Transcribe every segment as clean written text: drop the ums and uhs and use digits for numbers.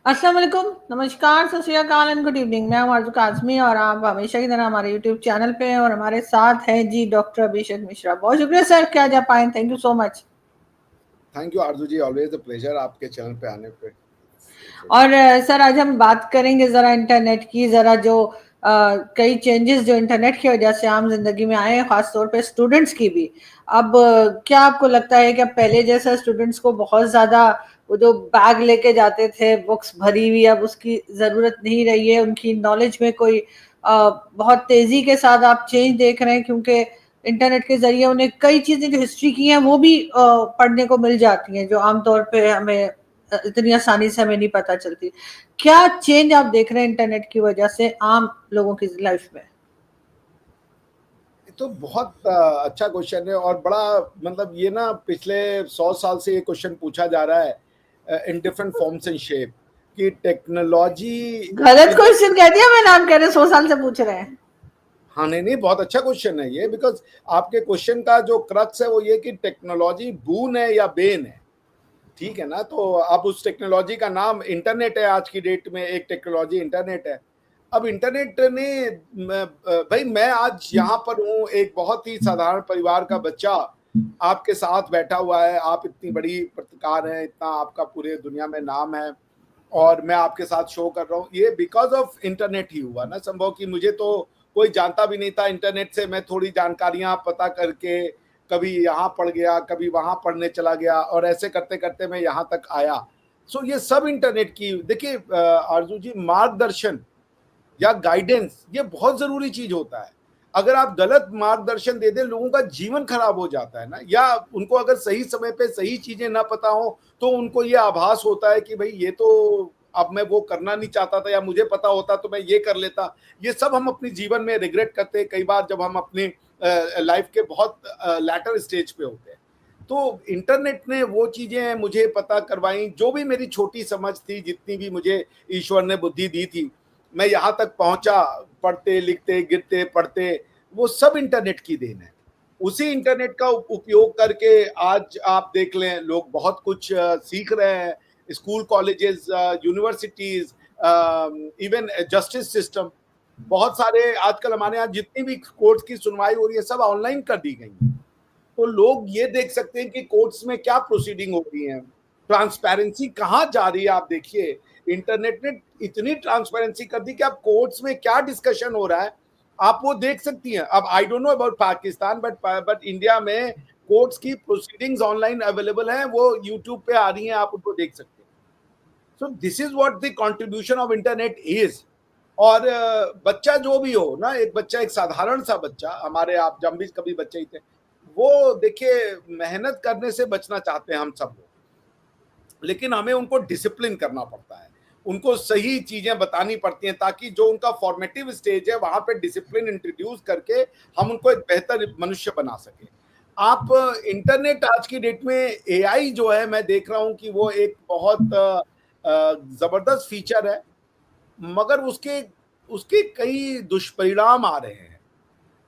अस्सलाम वालेकुम, नमस्कार, सत श्री अकाल एंड गुड इवनिंग। मैं हूं आरज़ू काज़मी और आप हमेशा की तरह हमारे यूट्यूब चैनल पे हैं और हमारे साथ हैं जी डॉक्टर अभिषेक मिश्रा। बहुत शुक्रिया सर कि आज आप आए, thank you so much. Thank you Aarzoo ji, always a pleasure आपके चैनल पे आने पे। और सर आज हम बात करेंगे ज़रा इंटरनेट की, ज़रा जो कई चेंजेस जो इंटरनेट की वजह से आम जिंदगी में आए हैं, खास तौर पे स्टूडेंट्स की भी। अब क्या आपको लगता है कि अब पहले जैसा स्टूडेंट्स को बहुत ज़्यादा वो जो बैग लेके जाते थे बुक्स भरी हुई, अब उसकी ज़रूरत नहीं रही है? उनकी नॉलेज में कोई बहुत तेज़ी के साथ आप चेंज देख रहे हैं, क्योंकि इंटरनेट के ज़रिए उन्हें कई चीज़ें जो हिस्ट्री की हैं वो भी पढ़ने को मिल जाती हैं, जो आमतौर पे हमें इतनी आसानी से हमें नहीं पता चलती। क्या चेंज आप देख रहे हैं इंटरनेट की वजह से आम लोगों की लाइफ में? तो बहुत अच्छा क्वेश्चन है और बड़ा मतलब ये ना पिछले 100 साल से ये क्वेश्चन पूछा जा रहा है in different forms and shape कि टेक्नोलॉजी गलत की जो। क्वेश्चन कह दिया मैंने, आप कह रहे 100 साल से पूछ रहे हैं। हाँ नहीं नहीं, बहुत अच्छा क्वेश्चन है ये, बिकॉज आपके क्वेश्चन का जो क्रक्स है वो ये कि टेक्नोलॉजी बून है या बेन है। ठीक है ना, तो अब उस टेक्नोलॉजी का नाम इंटरनेट है। आज की डेट में एक टेक्नोलॉजी इंटरनेट है। अब इंटरनेट ने भाई मैं आज यहाँ पर हूँ, एक बहुत ही साधारण परिवार का बच्चा आपके साथ बैठा हुआ है। आप इतनी बड़ी पत्रकार हैं, इतना आपका पूरे दुनिया में नाम है और मैं आपके साथ शो कर रहा हूँ, ये बिकॉज ऑफ इंटरनेट ही हुआ ना संभव। कि मुझे तो कोई जानता भी नहीं था, इंटरनेट से मैं थोड़ी जानकारियां पता करके कभी यहाँ पढ़ गया, कभी वहां पढ़ने चला गया और ऐसे करते करते मैं यहाँ तक आया। सो ये सब इंटरनेट की। देखिए आरजू जी, मार्गदर्शन या गाइडेंस ये बहुत जरूरी चीज होता है। अगर आप गलत मार्गदर्शन दे दें, लोगों का जीवन खराब हो जाता है ना। या उनको अगर सही समय पे सही चीजें ना पता हो तो उनको ये आभास होता है कि भाई ये तो अब मैं वो करना नहीं चाहता था, या मुझे पता होता तो मैं ये कर लेता। ये सब हम अपने जीवन में रिग्रेट करते हैं कई बार, जब हम अपने लाइफ के बहुत लैटर स्टेज पे होते हैं। तो इंटरनेट ने वो चीजें मुझे पता करवाई, जो भी मेरी छोटी समझ थी, जितनी भी मुझे ईश्वर ने बुद्धि दी थी, मैं यहाँ तक पहुंचा। पढ़ते लिखते गिरते पढ़ते, वो सब इंटरनेट की देन है। उसी इंटरनेट का उपयोग करके आज आप देख लें, लोग बहुत कुछ सीख रहे हैं। School, colleges, universities, even justice system, बहुत सारे आजकल हमारे यहाँ जितनी भी कोर्ट्स की सुनवाई हो रही है सब ऑनलाइन कर दी गई है। तो लोग ये देख सकते हैं कि कोर्ट्स में क्या प्रोसीडिंग हो रही है, ट्रांसपेरेंसी कहाँ जा रही है। आप देखिए, इंटरनेट ने इतनी ट्रांसपेरेंसी कर दी कि आप कोर्ट्स में क्या डिस्कशन हो रहा है आप वो देख सकती हैं। अब I don't know about Pakistan, but India में कोर्ट्स की प्रोसीडिंग्स ऑनलाइन अवेलेबल हैं, वो यूट्यूब पे आ रही हैं, आप उनको देख सकते हैं। So this is what the contribution of internet is. और बच्चा जो भी हो ना, एक बच्चा, एक साधारण सा बच्चा, हमारे आप जब भी कभी बच्चे ही थे, वो देखिए मेहनत करने से बचना चाहते हैं हम सब लोग, लेकिन हमें उनको डिसिप्लिन करना पड़ता है। उनको सही चीजें बतानी पड़ती हैं ताकि जो उनका फॉर्मेटिव स्टेज है वहां पे डिसिप्लिन इंट्रोड्यूस करके हम उनको एक बेहतर मनुष्य बना सके। आप इंटरनेट आज की डेट में एआई जो है, मैं देख रहा हूं कि वो एक बहुत जबरदस्त फीचर है, मगर उसके उसके कई दुष्परिणाम आ रहे हैं।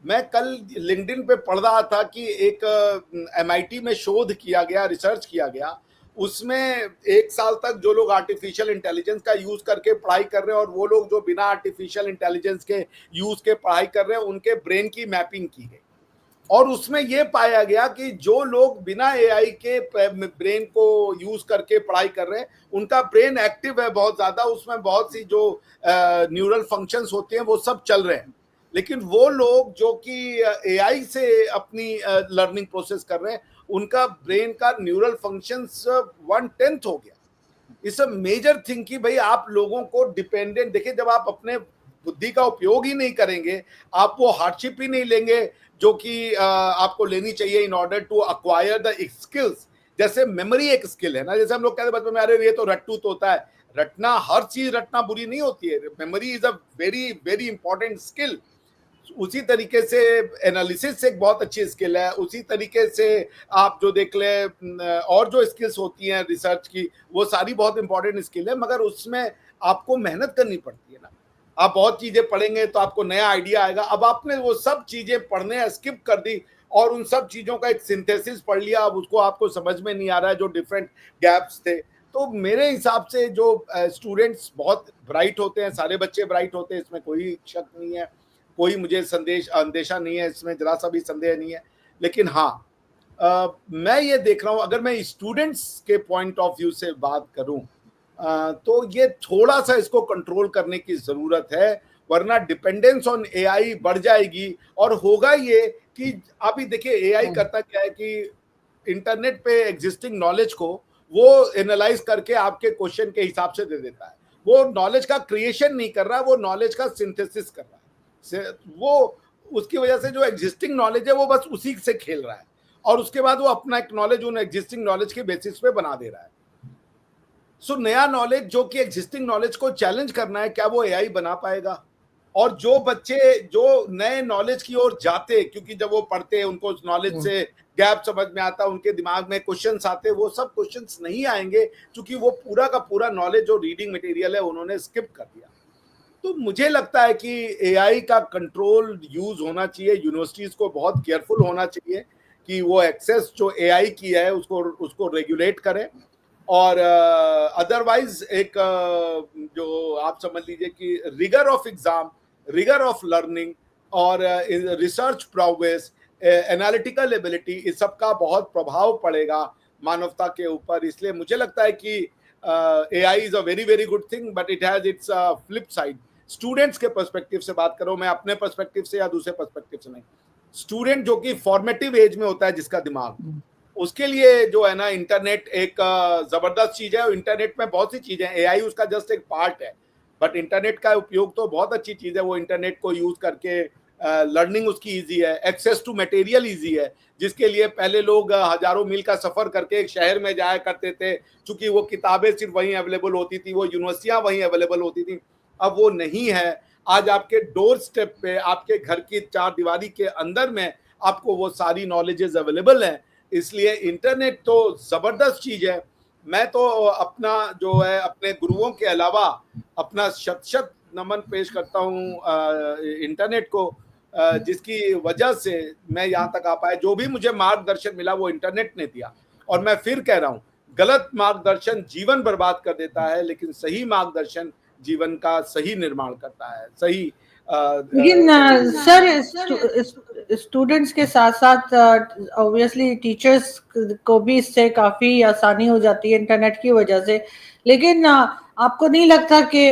मैं कल लिंक्डइन पे पढ़ रहा था कि एक एमआईटी में शोध किया गया, रिसर्च किया गया। उसमें 1 साल तक जो लोग आर्टिफिशियल इंटेलिजेंस का यूज करके पढ़ाई कर रहे हैं और वो लोग जो बिना आर्टिफिशियल इंटेलिजेंस के यूज के पढ़ाई कर रहे हैं, उनके ब्रेन की मैपिंग की गई। और उसमें यह पाया गया कि जो लोग बिना एआई के ब्रेन को यूज करके पढ़ाई कर रहे हैं, उनका ब्रेन एक्टिव है बहुत ज्यादा, उसमें बहुत सी जो न्यूरल फंक्शंस होते हैं वो सब चल रहे हैं। लेकिन वो लोग जो कि एआई से अपनी लर्निंग प्रोसेस कर रहे हैं, उनका ब्रेन का न्यूरल फंक्शंस 1/10 हो गया। इट्स अ मेजर थिंग कि भाई आप लोगों को डिपेंडेंट देखिए, जब आप अपने बुद्धि का उपयोग ही नहीं करेंगे, आप वो हार्डशिप ही नहीं लेंगे जो कि आपको लेनी चाहिए in order to acquire the skills. जैसे मेमोरी एक स्किल है ना, जैसे हम लोग कहते हैं बचपन में, अरे ये तो रट्टू तो होता है। रटना, हर चीज रटना बुरी नहीं होती है। Memory is a very very important skill. उसी तरीके से एनालिसिस एक बहुत अच्छी स्किल है। उसी तरीके से आप जो देख ले और जो स्किल्स होती हैं रिसर्च की, वो सारी बहुत इंपॉर्टेंट स्किल है, मगर उसमें आपको मेहनत करनी पड़ती है ना। आप बहुत चीजें पढ़ेंगे तो आपको नया आइडिया आएगा। अब आपने वो सब चीजें पढ़ने स्किप कर दी और उन सब चीजों का एक सिंथेसिस पढ़ लिया, अब उसको आपको समझ में नहीं आ रहा है जो डिफरेंट गैप्स थे। तो मेरे हिसाब से जो स्टूडेंट्स बहुत ब्राइट होते हैं, सारे बच्चे ब्राइट होते हैं, इसमें कोई शक नहीं है, कोई मुझे अंदेशा नहीं है, इसमें जरा सा भी संदेह नहीं है। लेकिन हाँ, मैं ये देख रहा हूँ, अगर मैं स्टूडेंट्स के पॉइंट ऑफ व्यू से बात करूं, तो ये थोड़ा सा इसको कंट्रोल करने की जरूरत है, वरना डिपेंडेंस ऑन एआई बढ़ जाएगी। और होगा ये कि अभी देखिए एआई करता क्या है कि इंटरनेट पे एग्जिस्टिंग नॉलेज को वो एनालाइज करके आपके क्वेश्चन के हिसाब से दे देता है। वो नॉलेज का क्रिएशन नहीं कर रहा, वो नॉलेज का सिंथेसिस कर रहा है। वो उसकी वजह से जो एग्जिस्टिंग नॉलेज है वो बस उसी से खेल रहा है, और उसके बाद वो अपना एक नॉलेज उन एग्जिस्टिंग नॉलेज के बेसिस पे बना दे रहा है। सो नया नॉलेज जो कि एग्जिस्टिंग नॉलेज को चैलेंज करना है, क्या वो एआई बना पाएगा? और जो बच्चे जो नए नॉलेज की ओर जाते, क्योंकि जब वो पढ़ते हैं उनको उस नॉलेज से गैप समझ में आता, उनके दिमाग में क्वेश्चंस आते, वो सब क्वेश्चंस नहीं आएंगे क्योंकि वो पूरा का पूरा नॉलेज जो रीडिंग मटेरियल है उन्होंने स्किप कर दिया। तो मुझे लगता है कि एआई का कंट्रोल यूज होना चाहिए, यूनिवर्सिटीज को बहुत केयरफुल होना चाहिए कि वो एक्सेस जो एआई की है उसको रेगुलेट करें। और अदरवाइज एक जो आप समझ लीजिए कि rigour of exam, rigour of learning और रिसर्च प्रोग्रेस, एनालिटिकल एबिलिटी, इस सब का बहुत प्रभाव पड़ेगा मानवता के ऊपर। इसलिए मुझे लगता है कि AI is a very very good thing, but it has its flip side. Students के पर्सपेक्टिव से बात करो, मैं अपने पर्सपेक्टिव से या दूसरे पर्सपेक्टिव से नहीं, स्टूडेंट जो कि फॉर्मेटिव एज में होता है जिसका दिमाग, उसके लिए जो है ना इंटरनेट एक जबरदस्त चीज है। इंटरनेट में बहुत सी चीजें, एआई उसका जस्ट एक पार्ट है, बट इंटरनेट का उपयोग तो बहुत अच्छी चीज है। वो इंटरनेट को यूज करके लर्निंग उसकी इजी है, एक्सेस टू मटेरियल इजी है, जिसके लिए पहले लोग हजारों मील का सफर करके एक शहर में जाया करते थे, क्योंकि वो किताबें सिर्फ वहीं अवेलेबल होती थी, वो यूनिवर्सिटियां वहीं अवेलेबल होती थी। अब वो नहीं है, आज आपके डोर स्टेप पे, आपके घर की चार दीवारी के अंदर में आपको वो सारी नॉलेजेस अवेलेबल है। इसलिए इंटरनेट तो जबरदस्त चीज है। मैं तो अपना जो है अपने गुरुओं के अलावा अपना शत शत नमन पेश करता हूँ इंटरनेट को, जिसकी वजह से मैं यहाँ तक आ पाया। जो भी मुझे मार्गदर्शन मिला वो इंटरनेट ने दिया। और मैं फिर कह रहा हूँ, गलत मार्गदर्शन जीवन बर्बाद कर देता है, लेकिन सही मार्गदर्शन जीवन का सही निर्माण करता है। सही लेकिन सर, स्टूडेंट्स के साथ साथ ऑब्वियसली टीचर्स को भी इससे काफी आसानी हो जाती है इंटरनेट की वजह से। लेकिन आपको नहीं लगता कि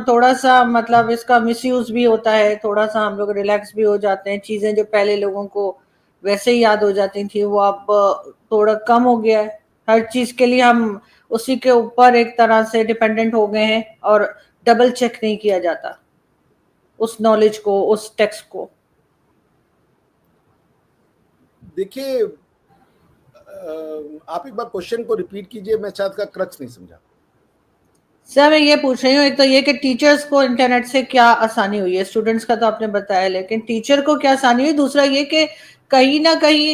थोड़ा सा मतलब इसका मिसयूज भी होता है? थोड़ा सा हम लोग रिलैक्स भी हो जाते हैं, चीजें जो पहले लोगों को वैसे ही याद हो जाती थी वो अब थोड़ा कम हो गया है। हर चीज के लिए हम उसी के ऊपर एक तरह से डिपेंडेंट हो गए हैं और डबल चेक नहीं किया जाता उस नॉलेज को, उस टेक्स्ट को। देखिए, आप एक बार क्वेश्चन को रिपीट कीजिए, मैं शायद का क्रक्स नहीं समझा। सर मैं ये पूछ रही हूँ, एक तो ये कि टीचर्स को इंटरनेट से क्या आसानी हुई है, स्टूडेंट्स का तो आपने बताया, लेकिन टीचर को क्या आसानी हुई? दूसरा ये कि कहीं ना कहीं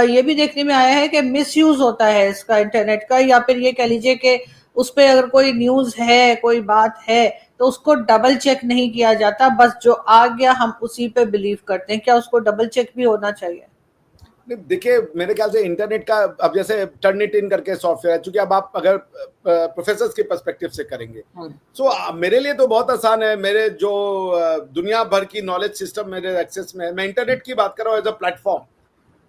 ये भी देखने में आया है कि मिसयूज होता है इसका, इंटरनेट का, या फिर ये कह लीजिए कि उस पर अगर कोई न्यूज है, कोई बात है, तो उसको डबल चेक नहीं किया जाता, बस जो आ गया हम उसी पे बिलीव करते हैं। क्या उसको डबल चेक भी होना चाहिए? देखिए, मेरे ख्याल से इंटरनेट का, अब जैसे टर्न इट इन करके सॉफ्टवेयर है, चूंकि अब आप अगर प्रोफेसर्स के पर्सपेक्टिव से करेंगे, सो मेरे लिए तो बहुत आसान है। मेरे जो दुनिया भर की नॉलेज सिस्टम मेरे एक्सेस में है। मैं इंटरनेट की बात कर रहा हूँ एज अ प्लेटफॉर्म।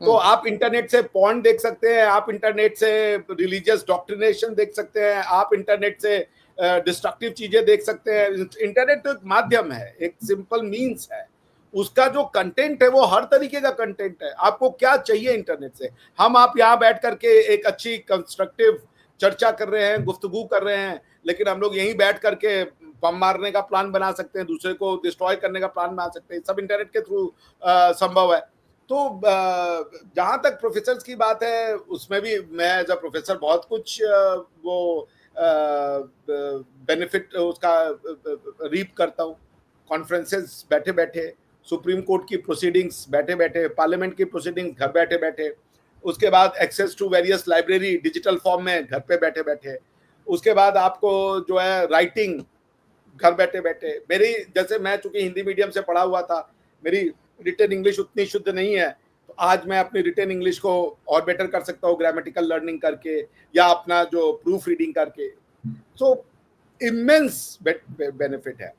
तो आप इंटरनेट से पॉइंट देख सकते हैं, आप इंटरनेट से रिलीजियस डॉक्ट्रिनेशन देख सकते हैं, आप इंटरनेट से डिस्ट्रक्टिव चीजें देख सकते हैं। इंटरनेट तो एक माध्यम है, एक सिंपल मीन्स है। उसका जो कंटेंट है वो हर तरीके का कंटेंट है। आपको क्या चाहिए इंटरनेट से? हम आप यहाँ बैठ करके एक अच्छी कंस्ट्रक्टिव चर्चा कर रहे हैं, गुफ्तगू कर रहे हैं, लेकिन हम लोग यहीं बैठ करके बम मारने का प्लान बना सकते हैं, दूसरे को डिस्ट्रॉय करने का प्लान बना सकते हैं। सब इंटरनेट के थ्रू संभव है। तो जहां तक प्रोफेसर्स की बात है, उसमें भी मैं एज अ प्रोफेसर बहुत कुछ वो बेनिफिट उसका रीप करता हूँ। कॉन्फ्रेंसेस बैठे बैठे, सुप्रीम कोर्ट की प्रोसीडिंग्स बैठे बैठे, पार्लियामेंट की प्रोसीडिंग्स घर बैठे बैठे, उसके बाद access to various library digital form में घर पे बैठे बैठे, उसके बाद आपको जो है राइटिंग घर बैठे बैठे। मेरी, जैसे मैं चूंकि हिंदी मीडियम से पढ़ा हुआ था, मेरी रिटन इंग्लिश उतनी शुद्ध नहीं है, तो आज मैं अपनी रिटन इंग्लिश को और बेटर कर सकता हूँ ग्रामेटिकल लर्निंग करके, या अपना जो प्रूफ रीडिंग करके। सो इमेंस बेनिफिट है।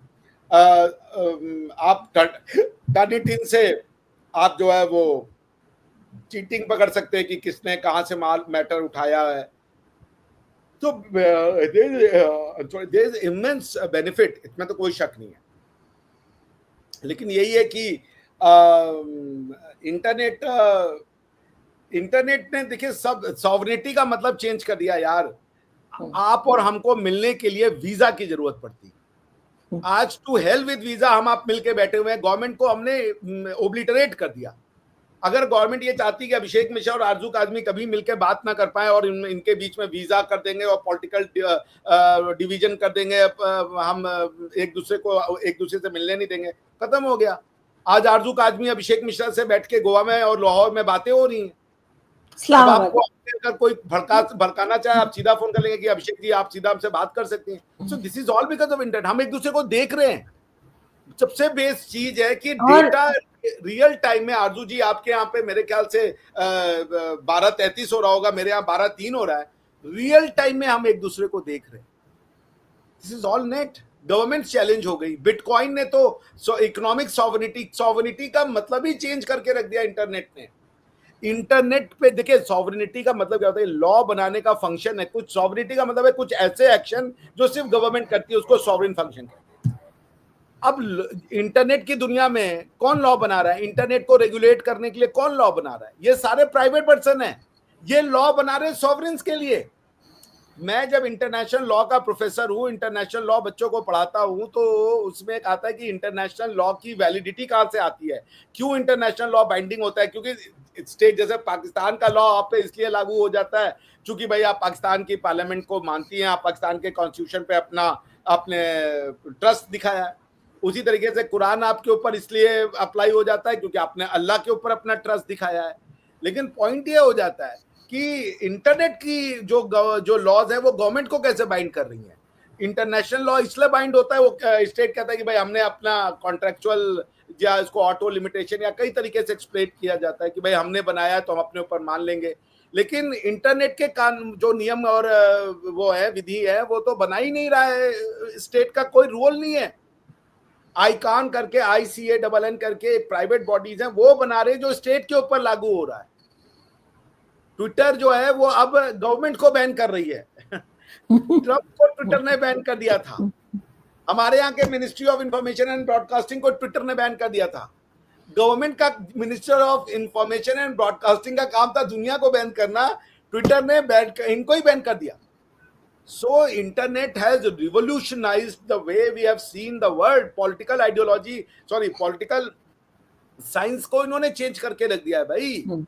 आप टर्निटिन से आप जो है वो चीटिंग पकड़ सकते हैं कि किसने कहां से माल मैटर उठाया है। तो देयर इज इमेंस बेनिफिट, इसमें तो कोई शक नहीं है। लेकिन यही है कि इंटरनेट ने देखिए सब सॉवरेनिटी का मतलब चेंज कर दिया यार। आप और हमको मिलने के लिए वीजा की जरूरत पड़ती। आज टू हेल विद वीजा हम आप मिलके बैठे हुए हैं, गवर्नमेंट को हमने ओब्लिटरेट कर दिया। अगर गवर्नमेंट ये चाहती कि अभिषेक मिश्रा और आरजू काजमी कभी मिलकर बात ना कर पाए और इनके बीच में वीजा कर देंगे और पॉलिटिकल डिवीजन कर देंगे, हम एक दूसरे से मिलने नहीं देंगे, खत्म हो गया। आज आरजू काजमी अभिषेक मिश्रा से बैठ के गोवा में और लाहौर में बातें हो रही हैं। अब आपको अगर कोई भड़काना चाहे आप सीधा फोन कर लेंगे कि अभिषेक जी आप सीधा हमसे बात कर सकती हैं। So this is all because of internet. हम एक दूसरे को देख रहे हैं। सबसे बेस चीज है कि डेटा रियल टाइम में। आरजू जी आपके यहाँ पे मेरे ख्याल से 12:33 हो रहा होगा, मेरे यहाँ 12:03 हो रहा है। रियल टाइम में हम एक दूसरे को देख रहे हैं। This is all net. Government challenge हो गई। बिटकॉइन ने तो इकोनॉमिक सॉवरेनिटी का मतलब ही चेंज करके रख दिया इंटरनेट ने। इंटरनेट पे देखिए सॉवरेनिटी का मतलब क्या होता है, लॉ बनाने का फंक्शन है कुछ। सॉवरेनिटी का मतलब है कुछ ऐसे एक्शन जो सिर्फ गवर्नमेंट करती है, उसको सॉवरेन फंक्शन कहते हैं। अब इंटरनेट की दुनिया में कौन लॉ बना रहा है? इंटरनेट को रेगुलेट करने के लिए कौन लॉ बना रहा है? ये सारे प्राइवेट पर्सन है। ये लॉ बना रहे सॉवरेन्स के लिए। मैं जब इंटरनेशनल लॉ का प्रोफेसर हूं, इंटरनेशनल लॉ बच्चों को पढ़ाता हूं, तो उसमें एक आता है कि इंटरनेशनल लॉ की वैलिडिटी कहां से आती है, क्यों इंटरनेशनल लॉ बाइंडिंग होता है। क्योंकि स्टेट जैसे पाकिस्तान का लॉ आप पे इसलिए लागू हो जाता है क्योंकि भाई आप पाकिस्तान की पार्लियामेंट को मानती हैं, आप पाकिस्तान के कॉन्स्टिट्यूशन पे आपने ट्रस्ट दिखाया है। उसी तरीके से कुरान आपके ऊपर इसलिए अप्लाई हो जाता है क्योंकि आपने अल्लाह के ऊपर अपना ट्रस्ट दिखाया है। लेकिन पॉइंट ये हो जाता है कि इंटरनेट की जो लॉज है वो गवर्नमेंट को कैसे बाइंड कर रही है। इंटरनेशनल लॉ इसलिए बाइंड होता है, वो स्टेट कहता है कि भाई हमने अपना कॉन्ट्रेक्चुअल या इसको ऑटो लिमिटेशन या कई तरीके से एक्सप्लेन किया जाता है कि भाई हमने बनाया है तो हम अपने ऊपर मान लेंगे। लेकिन इंटरनेट के जो नियम और वो है विधि है वो तो बना ही नहीं रहा है। स्टेट का कोई रोल नहीं है। आईकान करके ICANN करके प्राइवेट बॉडीज हैं, वो बना रहे जो स्टेट के ऊपर लागू हो रहा है। ट्विटर जो है वो अब गवर्नमेंट को बैन कर रही है। ट्रंप को ट्विटर ने बैन कर दिया था। हमारे यहाँ के ministry of information and broadcasting को ट्विटर ने बैन कर दिया था। गवर्नमेंट का minister of information and broadcasting का काम था दुनिया को बैन करना, ट्विटर ने इनको ही बैन कर दिया। So internet has revolutionized the way we have seen the world. Political science को इन्होंने चेंज करके रख दिया है भाई।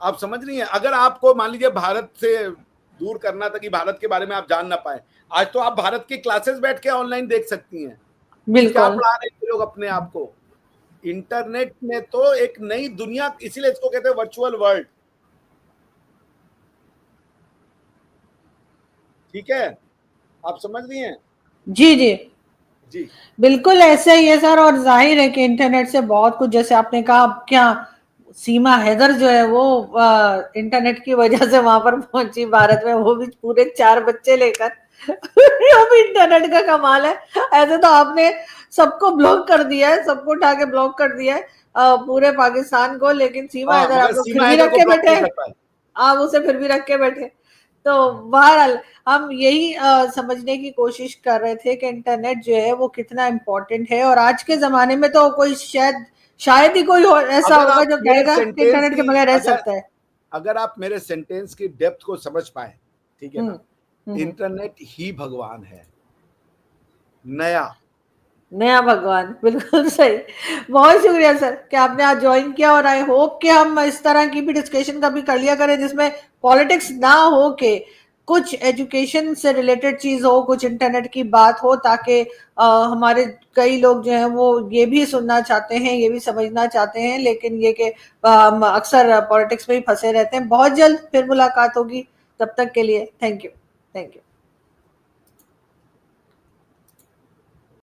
आप समझ रही हैं? अगर आपको मान लीजिए भारत से दूर करना था कि भारत के बारे में आप जान ना पाए, आज तो आप भारत की क्लासेस बैठ के ऑनलाइन देख सकती हैं। क्या पढ़ा रहे हैं लोग अपने आप को? इंटरनेट ने तो एक नई दुनिया, इसीलिए इसको कहते हैं वर्चुअल वर्ल्ड। ठीक है, आप समझ रही हैं? जी जी जी बिल्कुल ऐसे ही है सर। और जाहिर है कि इंटरनेट से बहुत कुछ, जैसे आपने कहा, क्या सीमा हैदर जो है वो इंटरनेट की वजह से वहां पर पहुंची भारत में, वो भी पूरे 4 बच्चे लेकर। वो भी इंटरनेट का कमाल है। ऐसे तो आपने सबको ब्लॉक कर दिया है, सबको उठा के ब्लॉक कर दिया है पूरे पाकिस्तान को, लेकिन सीमा हैदर आप लोग फिर भी रख के बैठे, आप उसे फिर भी रख के बैठे। तो बहरहाल हम यही समझने की कोशिश कर रहे थे कि इंटरनेट जो है वो कितना इम्पोर्टेंट है। और आज के जमाने में तो कोई शायद ही कोई ऐसा होगा जो कहेगा कि इंटरनेट के बगैर रह सकता है। अगर आप मेरे सेंटेंस की डेप्थ को समझ पाए, ठीक है ना, इंटरनेट ही भगवान है, नया भगवान। बिल्कुल सही। बहुत शुक्रिया सर कि आपने आज ज्वाइन किया, और आई होप कि हम इस तरह की भी डिस्कशन कभी कर लिया करें जिसमें पॉलिटिक्स ना हो के कुछ एजुकेशन से रिलेटेड चीज हो, कुछ इंटरनेट की बात हो, ताकि हमारे कई लोग जो हैं वो ये भी सुनना चाहते हैं, ये भी समझना चाहते हैं, लेकिन ये कि अक्सर पॉलिटिक्स में ही फंसे रहते हैं। बहुत जल्द फिर मुलाकात होगी, तब तक के लिए थैंक यू।